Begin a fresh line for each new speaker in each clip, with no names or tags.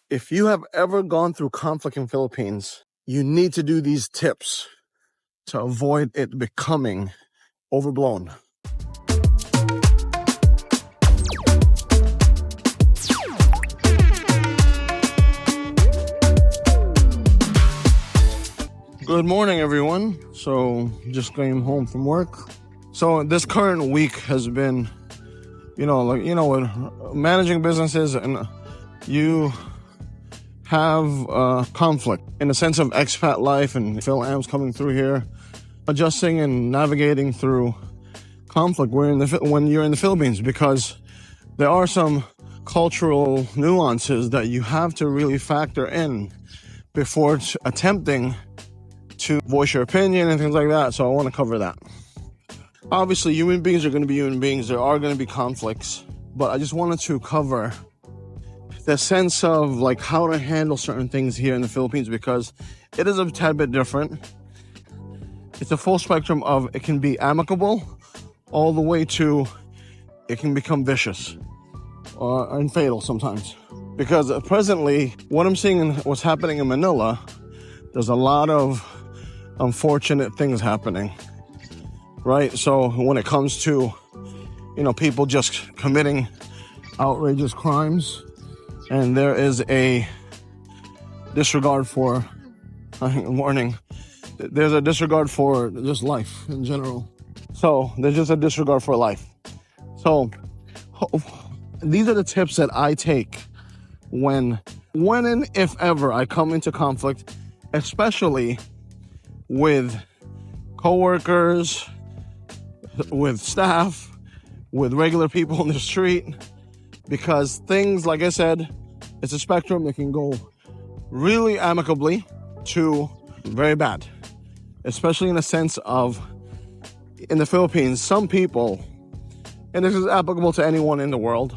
If you have ever gone through conflict in Philippines, you need to do these tips to avoid it becoming overblown. Good morning, everyone. So just came home from work. So this current week has been, managing businesses, and you have conflict in the sense of expat life and Phil-Ams coming through here, adjusting and navigating through conflict when you're in the Philippines, because there are some cultural nuances that you have to really factor in before attempting to voice your opinion and things like that. So I want to cover that. Obviously, human beings are going to be human beings. There are going to be conflicts, but I just wanted to cover the sense of like how to handle certain things here in the Philippines, because it is a tad bit different. It's a full spectrum of, it can be amicable all the way to it can become vicious and fatal sometimes. Because presently, what I'm seeing and what's happening in Manila, there's a lot of unfortunate things happening, right? So when it comes to, people just committing outrageous crimes, and there is a disregard for, there's a disregard for just life in general. So there's just a disregard for life. So these are the tips that I take when and if ever I come into conflict, especially with coworkers, with staff, with regular people in the street, because things, like I said, it's a spectrum that can go really amicably to very bad, especially in the sense of, in the Philippines, some people, and this is applicable to anyone in the world,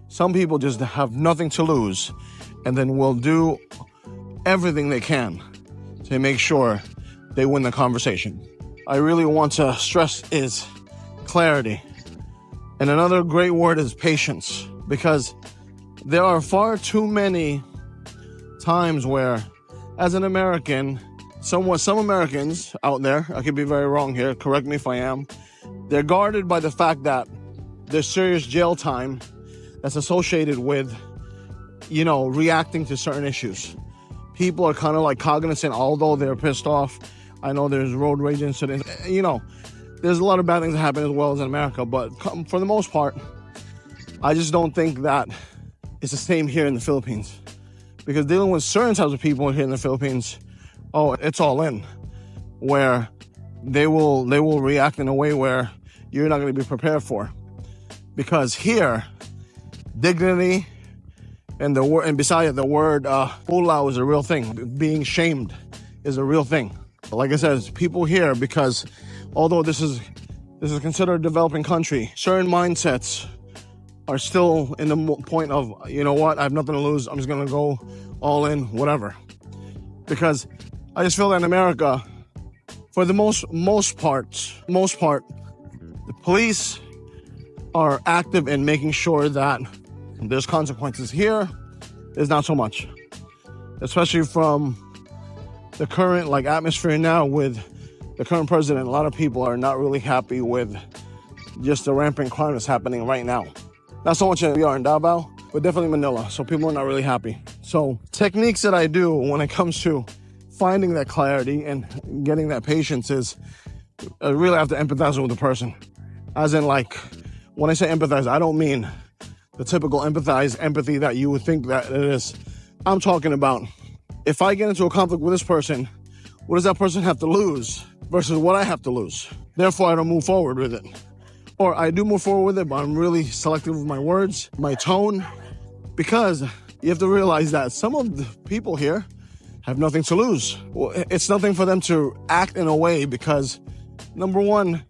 some people just have nothing to lose and then will do everything they can to make sure they win the conversation. I really want to stress is clarity. And another great word is patience, because there are far too many times where, as an American, some Americans out there, I could be very wrong here, correct me if I am, they're guarded by the fact that there's serious jail time that's associated with, reacting to certain issues. People are kind of like cognizant, although they're pissed off. I know there's road rage incidents, there's a lot of bad things that happen as well as in America, but for the most part, I just don't think that it's the same here in the Philippines. Because dealing with certain types of people here in the Philippines, it's all in, where they will react in a way where you're not going to be prepared for. Because here, dignity and besides the word pulao is a real thing. Being shamed is a real thing. Like I said, people here, because although this is considered a developing country, certain mindsets are still in the point of, you know what, I have nothing to lose, I'm just going to go all in, whatever. Because I just feel that in America, for the most part, the police are active in making sure that there's consequences. Here, there's not so much. Especially from the current atmosphere now with the current president. A lot of people are not really happy with just the rampant crime that's happening right now. Not so much we are in Davao, but definitely Manila. So people are not really happy. So techniques that I do when it comes to finding that clarity and getting that patience is I really have to empathize with the person. As in, when I say empathize, I don't mean the typical empathy that you would think that it is. I'm talking about, if I get into a conflict with this person, what does that person have to lose versus what I have to lose? Therefore, I don't move forward with it. Or I do move forward with it, but I'm really selective with my words, my tone, because you have to realize that some of the people here have nothing to lose. Well, it's nothing for them to act in a way because, number one,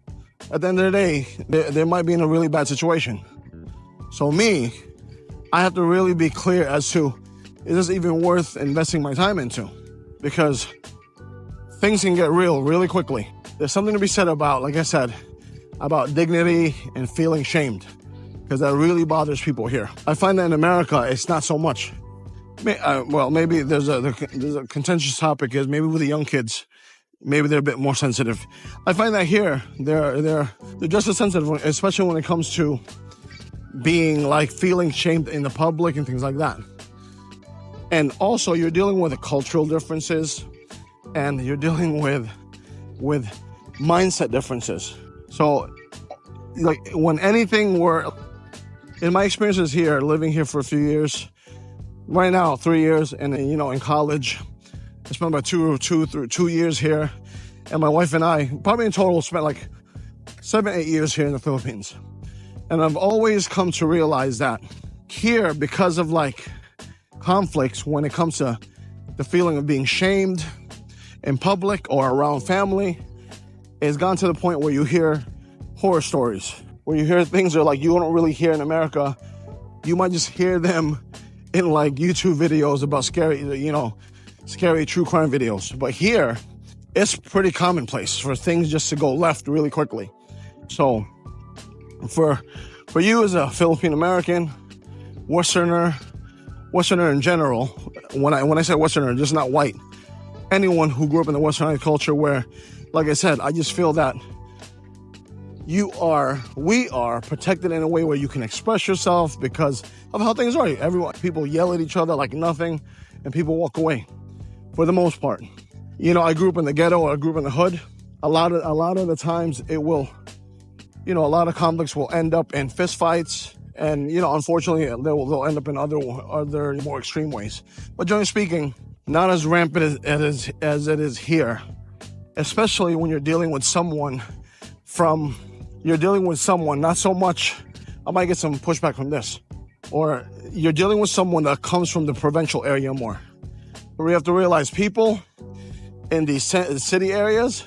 at the end of the day, they might be in a really bad situation. So me, I have to really be clear as to, is this even worth investing my time into? Because things can get real really quickly. There's something to be said about, like I said, about dignity and feeling shamed, because that really bothers people here. I find that in America, it's not so much. Well, maybe there's a contentious topic is maybe with the young kids, maybe they're a bit more sensitive. I find that here they're just as sensitive, especially when it comes to being like feeling shamed in the public and things like that. And also you're dealing with the cultural differences, and you're dealing with mindset differences. So like when anything were, in my experiences here, living here for a few years, right now 3 years, and in college I spent about 2 years here, and my wife and I probably in total spent like 7-8 years here in the Philippines. And I've always come to realize that here, because of like conflicts when it comes to the feeling of being shamed in public or around family, it's gone to the point where you hear horror stories, where you hear things that like you don't really hear in America. You might just hear them in like YouTube videos about scary true crime videos. But here, it's pretty commonplace for things just to go left really quickly. So for you as a Filipino-American, Westerner in general, when I say Westerner, just not white, anyone who grew up in the Westernized culture where, like I said, I just feel that we are protected in a way where you can express yourself because of how things are. People yell at each other like nothing, and people walk away for the most part. I grew up in the ghetto, I grew up in the hood. A lot of the times it will, a lot of conflicts will end up in fist fights, and unfortunately they'll end up in other more extreme ways. But generally speaking, not as rampant as it is here, especially when you're dealing with someone not so much, I might get some pushback from this, or you're dealing with someone that comes from the provincial area more. We have to realize people in these city areas,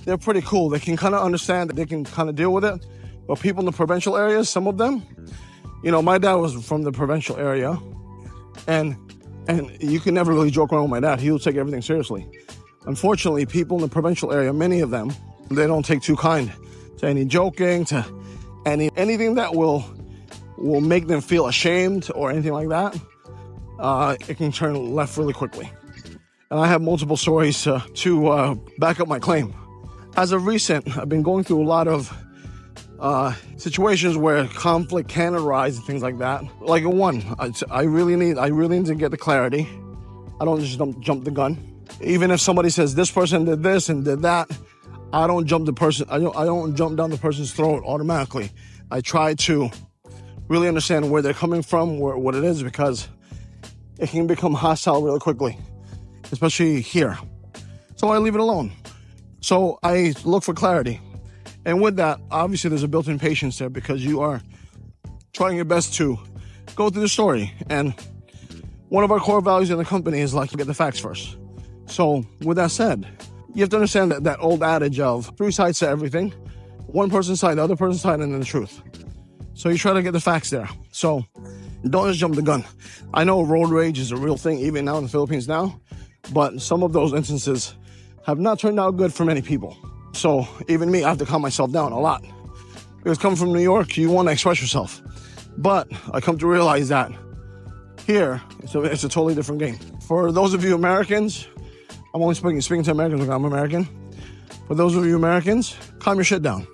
they're pretty cool. They can kind of understand, they can kind of deal with it. But people in the provincial areas, some of them, my dad was from the provincial area, and you can never really joke around with my dad. He will take everything seriously. Unfortunately, people in the provincial area, many of them, they don't take too kind to any joking, to anything that will make them feel ashamed or anything like that. It can turn left really quickly. And I have multiple stories to back up my claim. As of recent, I've been going through a lot of situations where conflict can arise and things like that. Like one, I really need to get the clarity. I don't just jump the gun. Even if somebody says this person did this and did that, I don't jump I don't jump down the person's throat automatically. I try to really understand where they're coming from, what it is, because it can become hostile really quickly, especially here. So I leave it alone. So I look for clarity. And with that, obviously there's a built-in patience there because you are trying your best to go through the story. And one of our core values in the company is like to get the facts first. So with that said, you have to understand that old adage of 3 sides to everything, one person's side, the other person's side, and then the truth. So you try to get the facts there. So don't just jump the gun. I know road rage is a real thing even now in the Philippines now, but some of those instances have not turned out good for many people. So even me, I have to calm myself down a lot. Because coming from New York, you want to express yourself. But I come to realize that here, it's a totally different game. For those of you Americans, I'm only speaking to Americans because I'm American. For those of you Americans, calm your shit down.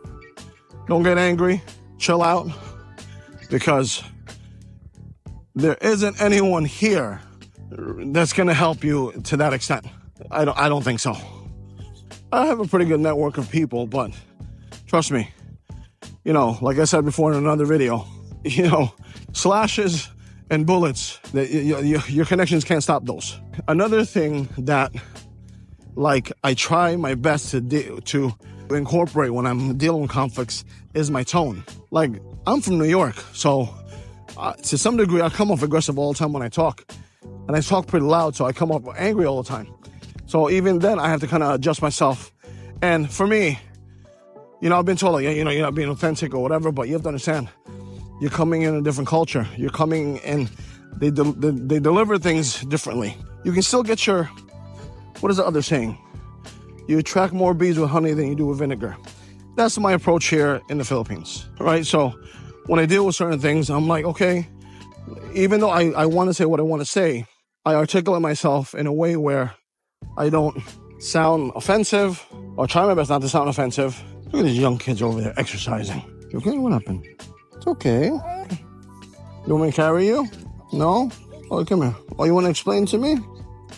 Don't get angry. Chill out. Because there isn't anyone here that's going to help you to that extent. I don't think so. I have a pretty good network of people, but trust me, like I said before in another video, slashes and bullets, your connections can't stop those. Another thing that I try my best to incorporate when I'm dealing with conflicts is my tone. I'm from New York, so to some degree I come off aggressive all the time when I talk, and I talk pretty loud, so I come off angry all the time. So even then I have to kind of adjust myself. And for me, I've been told you're not being authentic or whatever, but you have to understand, you're coming in a different culture. You're coming in, they deliver things differently. You can still get what is the other saying? You attract more bees with honey than you do with vinegar. That's my approach here in the Philippines, right? So when I deal with certain things, I'm like, okay, even though I want to say what I want to say, I articulate myself in a way where I don't sound offensive, or try my best not to sound offensive. Look at these young kids over there exercising. You okay? What happened? It's okay. You want me to carry you? No? Oh, come here. Oh, you want to explain to me?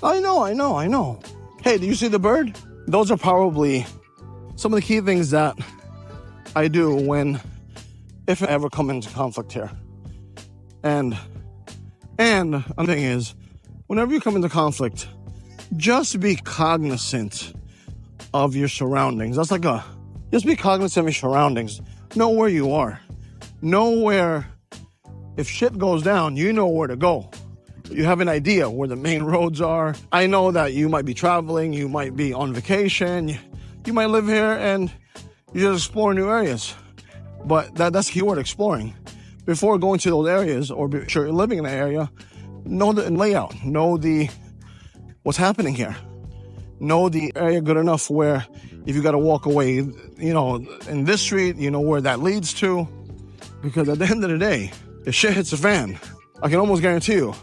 I know. Hey, do you see the bird? Those are probably some of the key things that I do if I ever come into conflict here. And the thing is, whenever you come into conflict, just be cognizant of your surroundings. Just be cognizant of your surroundings. Know where you are. Know where, if shit goes down, you know where to go. You have an idea where the main roads are. I know that you might be traveling, you might be on vacation, you might live here and you just explore new areas. But that's the key word, exploring. Before going to those areas, or sure you're living in an area, know the layout, know what's happening here. Know the area good enough where if you got to walk away, in this street, you know where that leads to. Because at the end of the day, if shit hits the fan, I can almost guarantee you,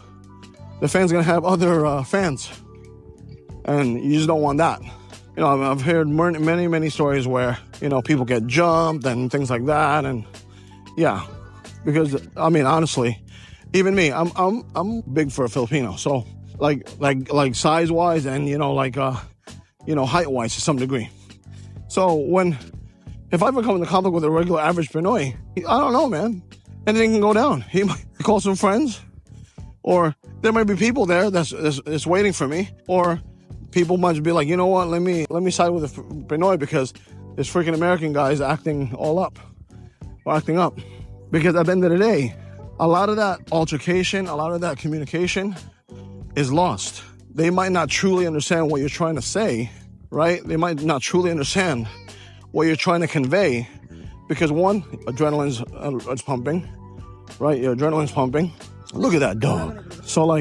the fan's going to have other fans. And you just don't want that. I've heard many, many stories where, people get jumped and things like that. And yeah, because, honestly, even me, I'm big for a Filipino. So like size-wise and, height-wise to some degree. So if I ever come into conflict with a regular average Pinoy, I don't know, man. Anything can go down. He might call some friends, or there might be people there that's waiting for me, or people might be like, you know what, let me side with the Pinoy because this freaking American guy is acting up. Because at the end of the day, a lot of that altercation, a lot of that communication is lost. They might not truly understand what you're trying to say, right? They might not truly understand what you're trying to convey because one, adrenaline's pumping, right? Your adrenaline's pumping. Look at that dog. So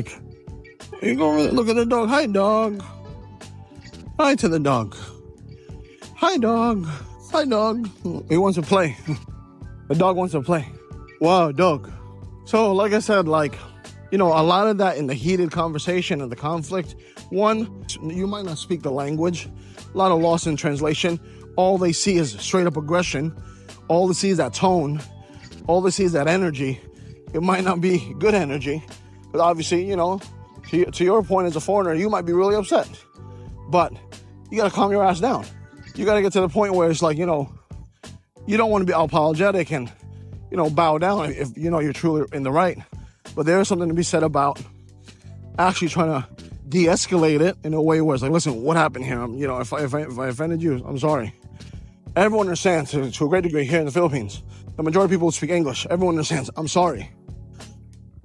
you go over there, look at the dog. Hi, dog. Hi to the dog. Hi, dog. Hi, dog. He wants to play. The dog wants to play. Wow, dog. So like I said, a lot of that in the heated conversation and the conflict, one, you might not speak the language, a lot of loss in translation. All they see is straight up aggression. All they see is that tone. All they see is that energy. It might not be good energy, but obviously, to your point as a foreigner, you might be really upset, but you got to calm your ass down. You got to get to the point where it's you don't want to be apologetic and, bow down if, you're truly in the right. But there is something to be said about actually trying to de-escalate it in a way where it's listen, what happened here? If I offended you, I'm sorry. Everyone understands to a great degree here in the Philippines. The majority of people speak English. Everyone understands, I'm sorry.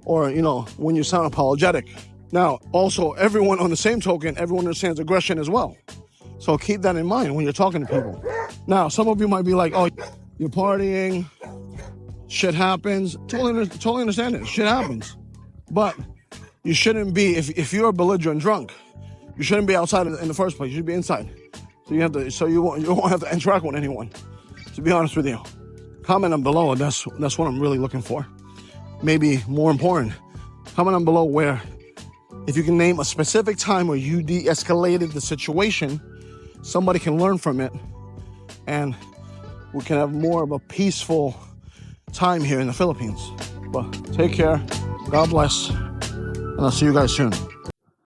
Or, when you sound apologetic. Now, also, everyone on the same token, everyone understands aggression as well. So keep that in mind when you're talking to people. Now, some of you might be like, oh, you're partying. Shit happens. Totally understand it. Shit happens. But you shouldn't be, if you're a belligerent drunk, you shouldn't be outside in the first place. You should be inside. So you won't have to interact with anyone. To be honest with you. Comment on below. That's what I'm really looking for. Maybe more important, comment on below where, if you can name a specific time where you de-escalated the situation, somebody can learn from it, and we can have more of a peaceful time here in the Philippines. But take care, God bless, and I'll see you guys soon.